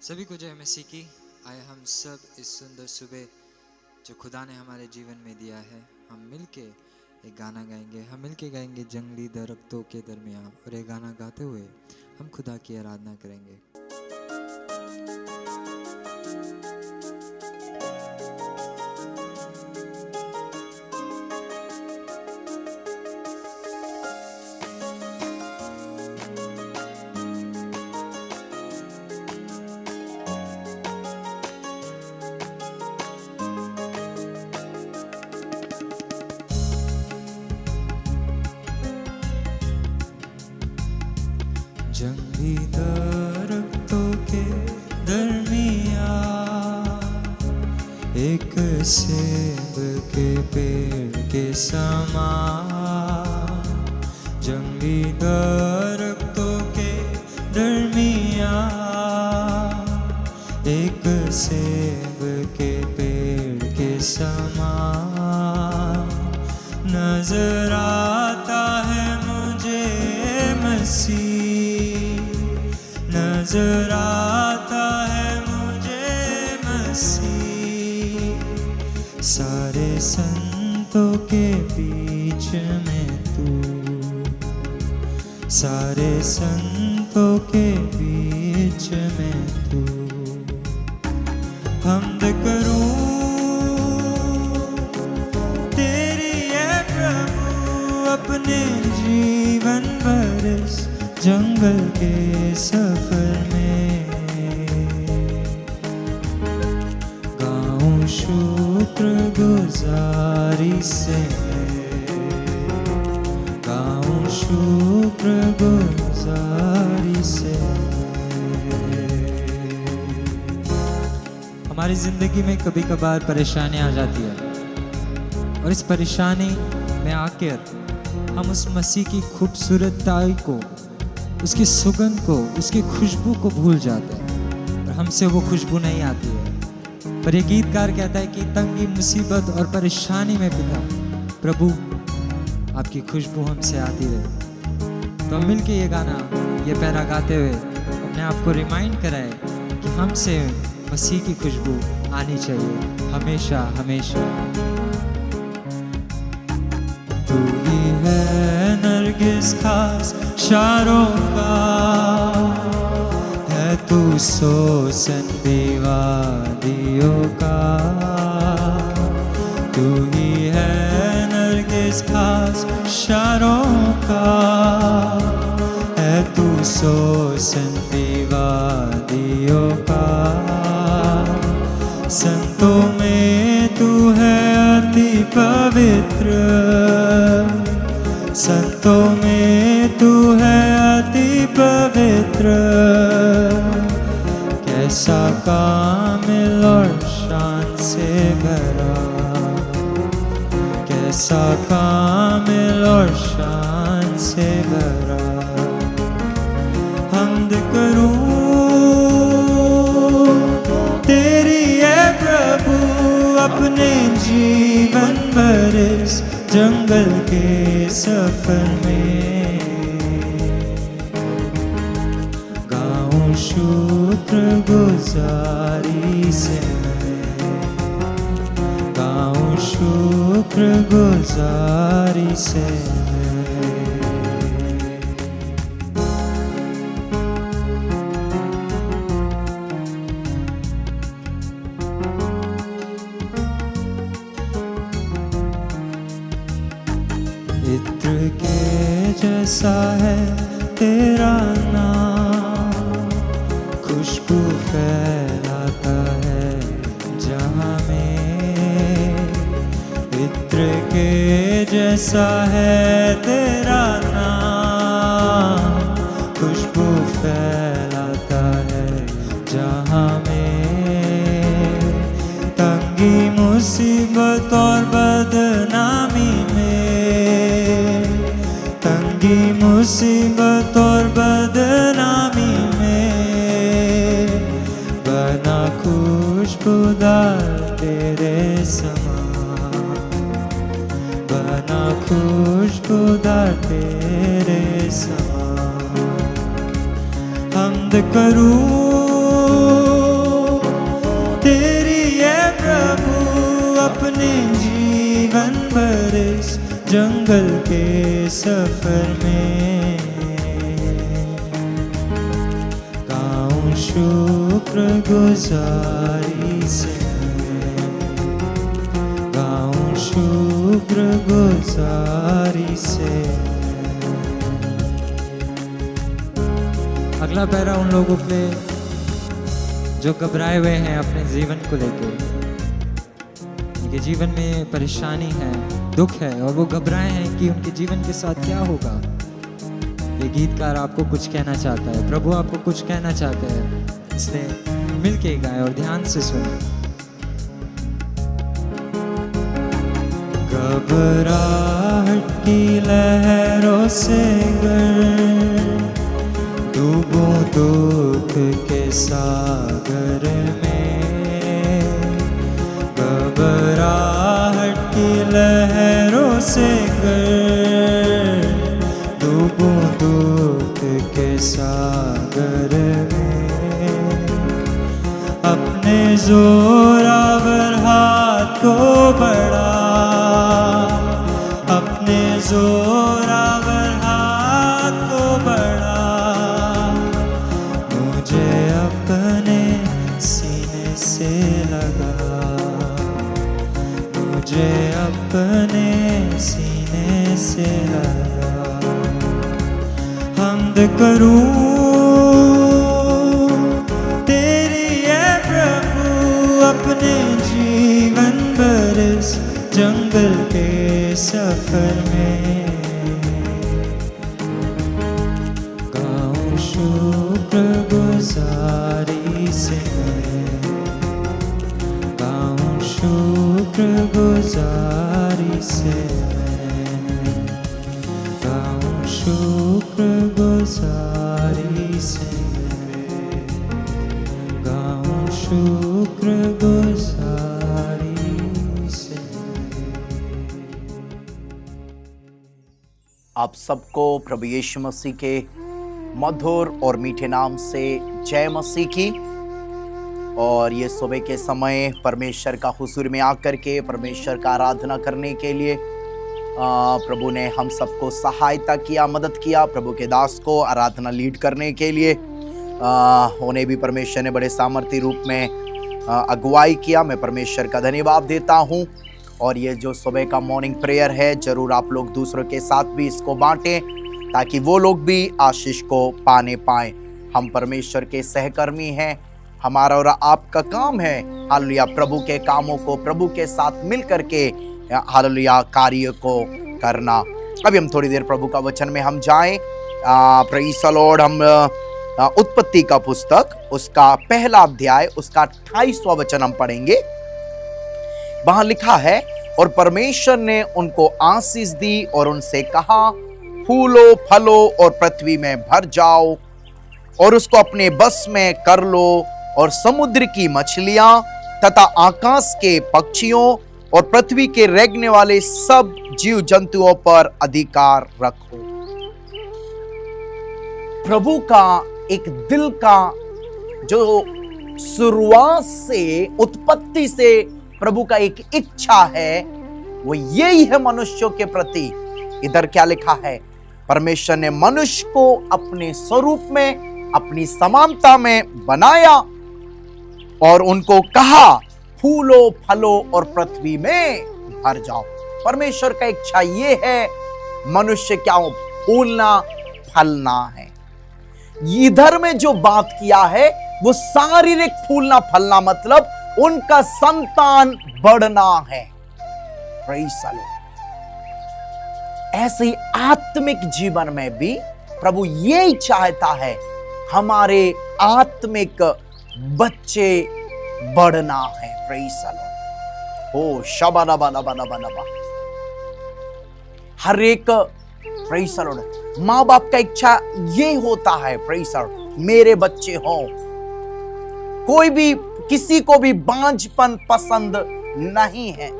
सभी को जय मसीह की। आए हम सब इस सुंदर सुबह जो खुदा ने हमारे जीवन में दिया है, हम मिलके एक गाना गाएंगे। हम मिलके गाएंगे जंगली दरख्तों के दरमियान, और ये गाना गाते हुए हम खुदा की आराधना करेंगे। जंगली दरख्तों के दरमियान एक सेब के पेड़ के समान, जंगली दरख्तों के दरमियान एक सेब के पेड़ के समान नजर आता है मुझे मसीह, नजर आता है मुझे मसीह। सारे संतों के बीच में तू, सारे संतों के बीच में तू। हमद करूं तेरी है प्रभु अपने जीवन भर इस जंगल के सफर में। गाऊं शुक्रगुजारी से, गाऊं शुक्रगुजारी से। हमारी जिंदगी में कभी कभार परेशानी आ जाती है, और इस परेशानी में आकर हम उस मसीह की खूबसूरताई को, उसकी सुगंध को, उसकी खुशबू को भूल जाते हैं, और हमसे वो खुशबू नहीं आती है। पर ये गीतकार कहता है कि तंगी, मुसीबत और परेशानी में पिता प्रभु आपकी खुशबू हमसे आती रहे। तो हम मिलके ये गाना, ये पैरा गाते हुए अपने आप को रिमाइंड कराए कि हमसे मसीह की खुशबू आनी चाहिए हमेशा हमेशा। तू ही है नरगिस खास शारों का, है तू सोसन दीवादियों का। तू ही है नरगिस खास शारों का, है तू सोसन दीवादियों का। संतों में तू है अति पवित्र, संतों में तू है अति पवित्र। कैसा कामिल और शान से भरा, कैसा कामिल और शान से भरा। हमद करूं तेरी है प्रभु अपने जीवन भर इस जंगल के सफर में। गाऊं शुक्रगुजारी से, गाऊं शुक्रगुजारी से। इत्र के जैसा है तेरा नाम, खुशबू फैलाता है जहाँ में। इत्र के जैसा है तेरा नाम, खुशबू फैलाता है जहाँ में। तंगी, मुसीबत और बदनामी में, तंगी, मुसीबत और बदनामी में, बना खुशबूदार तेरे समान, बना खुशबूदार तेरे समान। हमद करूं जंगल के सफर में। गाऊं शुक्रगुजारी से, गाऊं शुक्रगुजारी से। अगला पैरा उन लोगों के लिए जो घबराए हुए हैं अपने जीवन को लेकर, उनके जीवन में परेशानी है, दुख है और वो घबराए हैं कि उनके जीवन के साथ क्या होगा। ये गीतकार आपको कुछ कहना चाहता है, प्रभु आपको कुछ कहना चाहता है, इसलिए मिल के गाएं और ध्यान से सुनें। घबराहट की लहरों से डूबो दुख के सागर में। घबराहट की लहरों से डूबो दुख के सागर में। अपने जोरावर हाथ को बढ़ा, अपने जोरावर हाथ को बढ़ा, मुझे अपने सीने से लगा, मुझे अपने सीने से लगा। हमद करूं तेरी है प्रभु अपने जीवन भर इस जंगल के सफर में। गाऊं शुक्रगुजारी से, गाऊं शुक्रगुजारी से, गाऊं शुक्रगुजारी से, गाऊं शुक्रगुजारी से। आप सबको प्रभु यीशु मसीह के मधुर और मीठे नाम से जय मसीह की। और ये सुबह के समय परमेश्वर का हुजूर में आकर के परमेश्वर का आराधना करने के लिए प्रभु ने हम सबको सहायता किया, मदद किया। प्रभु के दास को आराधना लीड करने के लिए उन्हें भी परमेश्वर ने बड़े सामर्थ्य रूप में अगुवाई किया। मैं परमेश्वर का धन्यवाद देता हूँ। और ये जो सुबह का मॉर्निंग प्रेयर है, जरूर आप लोग दूसरों के साथ भी इसको बांटें ताकि वो लोग भी आशीष को पाने पाएं। हम परमेश्वर के सहकर्मी हैं, हमारा और आपका काम है हालेलुया प्रभु के कामों को प्रभु के साथ मिल करके हालेलुया कार्य को करना। अभी हम थोड़ी देर प्रभु का वचन में हम जाएं। Praise the Lord. हम उत्पत्ति का पुस्तक उसका पहला अध्याय उसका 28वां वचन हम पढ़ेंगे। वहां लिखा है, और परमेश्वर ने उनको आशीष दी और उनसे कहा, फूलो फलो और पृथ्वी में भर जाओ और उसको अपने बस में कर लो और समुद्र की मछलियां तथा आकाश के पक्षियों और पृथ्वी के रेंगने वाले सब जीव जंतुओं पर अधिकार रखो। प्रभु का एक दिल का जो शुरुआत से उत्पत्ति से प्रभु का एक इच्छा है, वो यही है मनुष्यों के प्रति। इधर क्या लिखा है, परमेश्वर ने मनुष्य को अपने स्वरूप में अपनी समानता में बनाया और उनको कहा, फूलो फलो और पृथ्वी में भर जाओ। परमेश्वर का इच्छा ये है मनुष्य क्या हो, फूलना फलना है। इधर में जो बात किया है वो शारीरिक फूलना फलना, मतलब उनका संतान बढ़ना है। Praise the Lord. ऐसे ही आत्मिक जीवन में भी प्रभु यही चाहता है, हमारे आत्मिक बच्चे बढ़ना है। Praise the lord. ओ शबानाबानाबानाबानाबा। हर एक प्रेज़ द लॉर्ड माँ बाप का इच्छा ये होता है, प्रेज़ द लॉर्ड, मेरे बच्चे हों। कोई भी किसी को भी बांझपन पसंद नहीं है।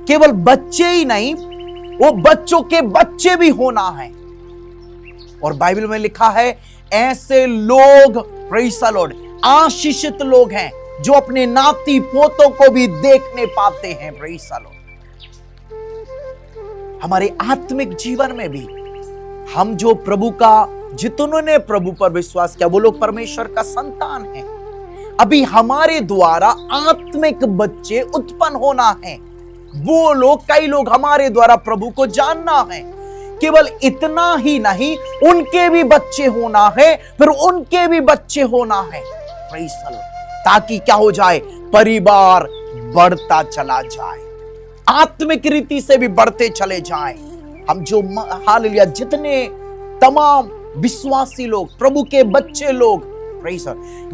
केवल बच्चे ही नहीं, वो बच्चों के बच्चे भी होना है। और बाइबल में लिखा है, ऐसे लोग प्रेज़ द लॉर्ड आशीषित लोग हैं जो अपने नाती पोतों को भी देखने पाते हैं। Praise the Lord. हमारे आत्मिक जीवन में भी हम जो प्रभु का, जितनों प्रभु पर विश्वास किया वो लोग परमेश्वर का संतान है। अभी हमारे द्वारा आत्मिक बच्चे उत्पन्न होना है। वो लोग, कई लोग हमारे द्वारा प्रभु को जानना है। केवल इतना ही नहीं, उनके भी बच्चे होना है, फिर उनके भी बच्चे होना है। Praise the Lord. ताकि क्या हो जाए, परिवार बढ़ता चला जाए, आत्मिक रीति से भी बढ़ते चले जाएं। हम जो हालेलुया, जितने तमाम विश्वासी लोग, प्रभु के बच्चे लोग,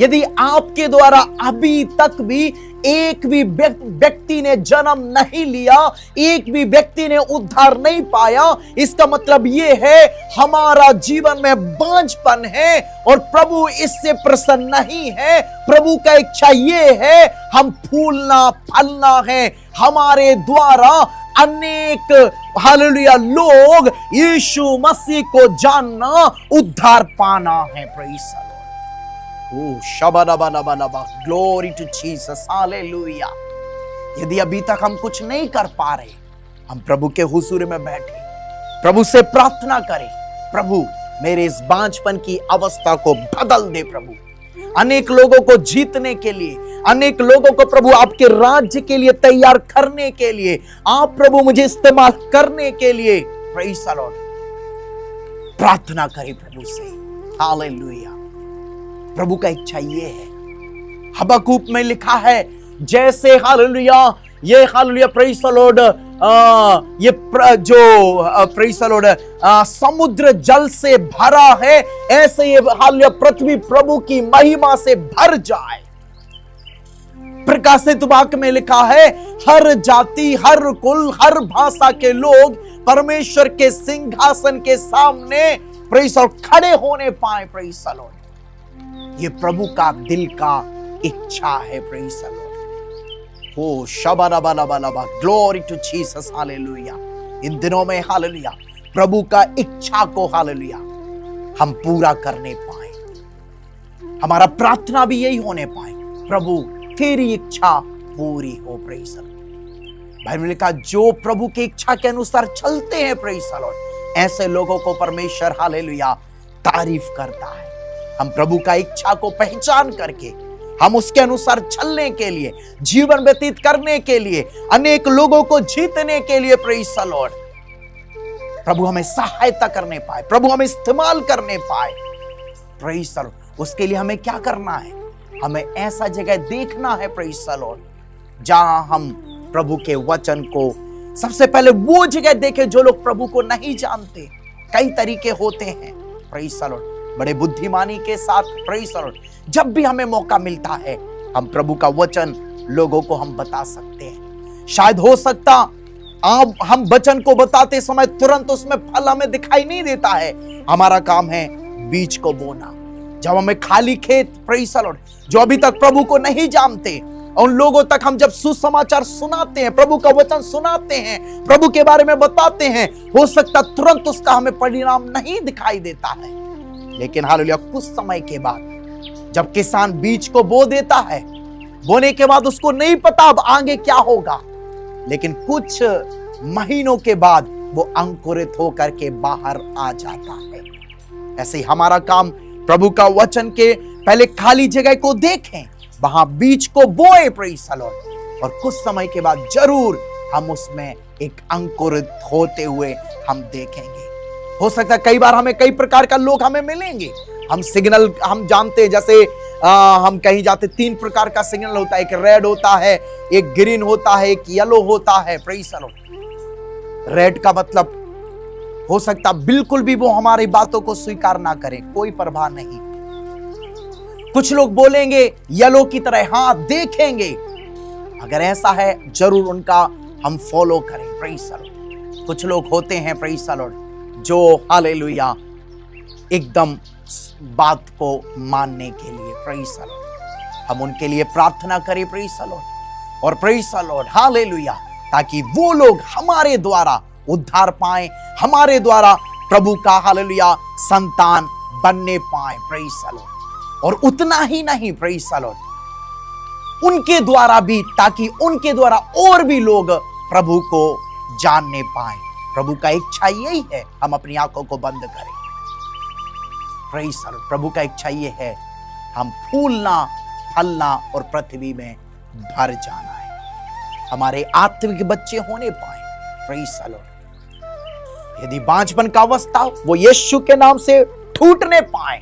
यदि आपके द्वारा अभी तक भी एक भी व्यक्ति ने जन्म नहीं लिया, एक भी व्यक्ति ने उद्धार नहीं पाया, इसका मतलब यह है हमारा जीवन में बांझपन है और प्रभु इससे प्रसन्न नहीं है। प्रभु का इच्छा यह है हम फूलना फलना है, हमारे द्वारा अनेक हालेलुया लोग यीशु मसीह को जानना, उद्धार पाना है। Praise the lord. ओह शबा ग्लोरी टू जीसस, हालेलुया। यदि अभी तक हम कुछ नहीं कर पा रहे, हम प्रभु के हुजूर में बैठे, प्रभु से प्रार्थना करें, प्रभु मेरे इस बांझपन की अवस्था को बदल दे। प्रभु अनेक लोगों को जीतने के लिए, अनेक लोगों को प्रभु आपके राज्य के लिए तैयार करने के लिए, आप प्रभु मुझे इस्तेमाल करने के लिए, प्रेज़ द लॉर्ड, प्रार्थना करें प्रभु से। हालेलुया। प्रभु का इच्छा ये है, हबक्कूक में लिखा है, जैसे हालेलुया ये हालेलुया प्रेज़ द लॉर्ड, ये जो प्रेज़ द लॉर्ड समुद्र जल से भरा है, ऐसे ये हालेलुया पृथ्वी प्रभु की महिमा से भर जाए। प्रकाशित वाक्य में लिखा है, हर जाति, हर कुल, हर भाषा के लोग परमेश्वर के सिंहासन के सामने प्रेज़ द लॉर्ड खड़े होने पाए। Praise the lord. ये प्रभु का दिल का इच्छा है। Praise the lord. ओ शबा ग्लोरी टू जीसस, हालेलुया। इन दिनों में हालेलुया प्रभु का इच्छा को हालेलुया हम पूरा करने पाए, हमारा प्रार्थना भी यही होने पाए, प्रभु तेरी इच्छा पूरी हो। Praise the Lord. भाई ने कहा, जो प्रभु की इच्छा के अनुसार चलते हैं, प्रेज़ द लॉर्ड, ऐसे लोगों को परमेश्वर हालेलुया तारीफ करता है। हम प्रभु का इच्छा को पहचान करके हम उसके अनुसार चलने के लिए, जीवन व्यतीत करने के लिए, अनेक लोगों को जीतने के लिए, प्रेज़ द लॉर्ड, प्रभु हमें सहायता करने पाए, प्रभु हमें इस्तेमाल करने पाए। Praise the Lord. उसके लिए हमें क्या करना है, हमें ऐसा जगह देखना है, प्रेज़ द लॉर्ड, जहां हम प्रभु के वचन को सबसे पहले वो जगह देखें जो लोग प्रभु को नहीं जानते। कई तरीके होते हैं, प्रेज़ द लॉर्ड, बड़े बुद्धिमानी के साथ, प्रेज़ द लॉर्ड, जब भी हमें मौका मिलता है हम प्रभु का वचन लोगों को हम बता सकते हैं। शायद हो सकता आप हम वचन को बताते समय तुरंत उसमें फल हमें दिखाई नहीं देता है। हमारा काम है बीज को बोना। जब हमें खाली खेत, प्रेज़ द लॉर्ड, जो अभी तक प्रभु को नहीं जानते, उन लोगों तक हम जब सुसमाचार सुनाते हैं, प्रभु का वचन सुनाते हैं, प्रभु के बारे में बताते हैं, हो सकता तुरंत उसका हमें परिणाम नहीं दिखाई देता है, लेकिन हालेलुया कुछ समय के बाद जब किसान बीज को बो देता है, बोने के बाद उसको नहीं पता अब आगे क्या होगा, लेकिन कुछ महीनों के बाद वो अंकुरित होकर के बाहर आ जाता है। ऐसे ही हमारा काम प्रभु का वचन के पहले खाली जगह को देखें, वहां बीज को बोए, प्रेज़ द लॉर्ड, और कुछ समय के बाद जरूर हम उसमें एक अंकुरित होते हुए हम देखेंगे। हो सकता है कई बार हमें कई प्रकार का लोग हमें मिलेंगे। हम सिग्नल हम जानते हैं, जैसे हम कहीं जाते 3 प्रकार का सिग्नल होता है, एक रेड होता है, एक ग्रीन होता है, एक येलो होता है। Praise the Lord. रेड का मतलब हो सकता बिल्कुल भी वो हमारी बातों को स्वीकार ना करें, कोई परवाह नहीं। कुछ लोग बोलेंगे येलो की तरह, हाँ देखेंगे, अगर ऐसा है जरूर उनका हम फॉलो करें। Praise the Lord. कुछ लोग होते हैं, प्रेज़ द लॉर्ड, जो हालेलुया एकदम बात को मानने के लिए, प्रेज़ द लॉर्ड, हम उनके लिए प्रार्थना करें, प्रेज़ द लॉर्ड, और प्रेज़ द लॉर्ड हालेलुया, ताकि वो लोग हमारे द्वारा उद्धार पाएं, हमारे द्वारा प्रभु का हालेलुया संतान बनने पाए। Praise the Lord. और उतना ही नहीं, प्रेज़ द लॉर्ड, उनके द्वारा भी, ताकि उनके द्वारा और भी लोग प्रभु को जानने पाए। प्रभु का इच्छा यही है हम अपनी आंखों को बंद करें। Praise the Lord. प्रभु का इच्छा ये है हम फूलना फलना और पृथ्वी में भर जाना है, हमारे आत्मिक बच्चे होने पाए। Praise the Lord. यदि बांझपन का अवस्था वो यीशु के नाम से टूटने पाए।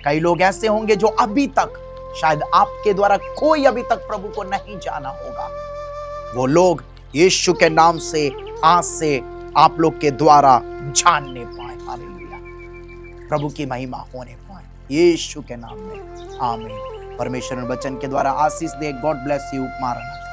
कई लोग ऐसे होंगे जो अभी तक शायद आपके द्वारा कोई अभी तक प्रभु को नहीं जाना होगा, वो लोग यीशु के नाम से आज से आप लोग के द्वारा जानने पाए। हालेलुया। प्रभु की महिमा होने पाए यीशु के नाम में। आमीन। परमेश्वर वचन के द्वारा आशीष दे। God bless you. मारना।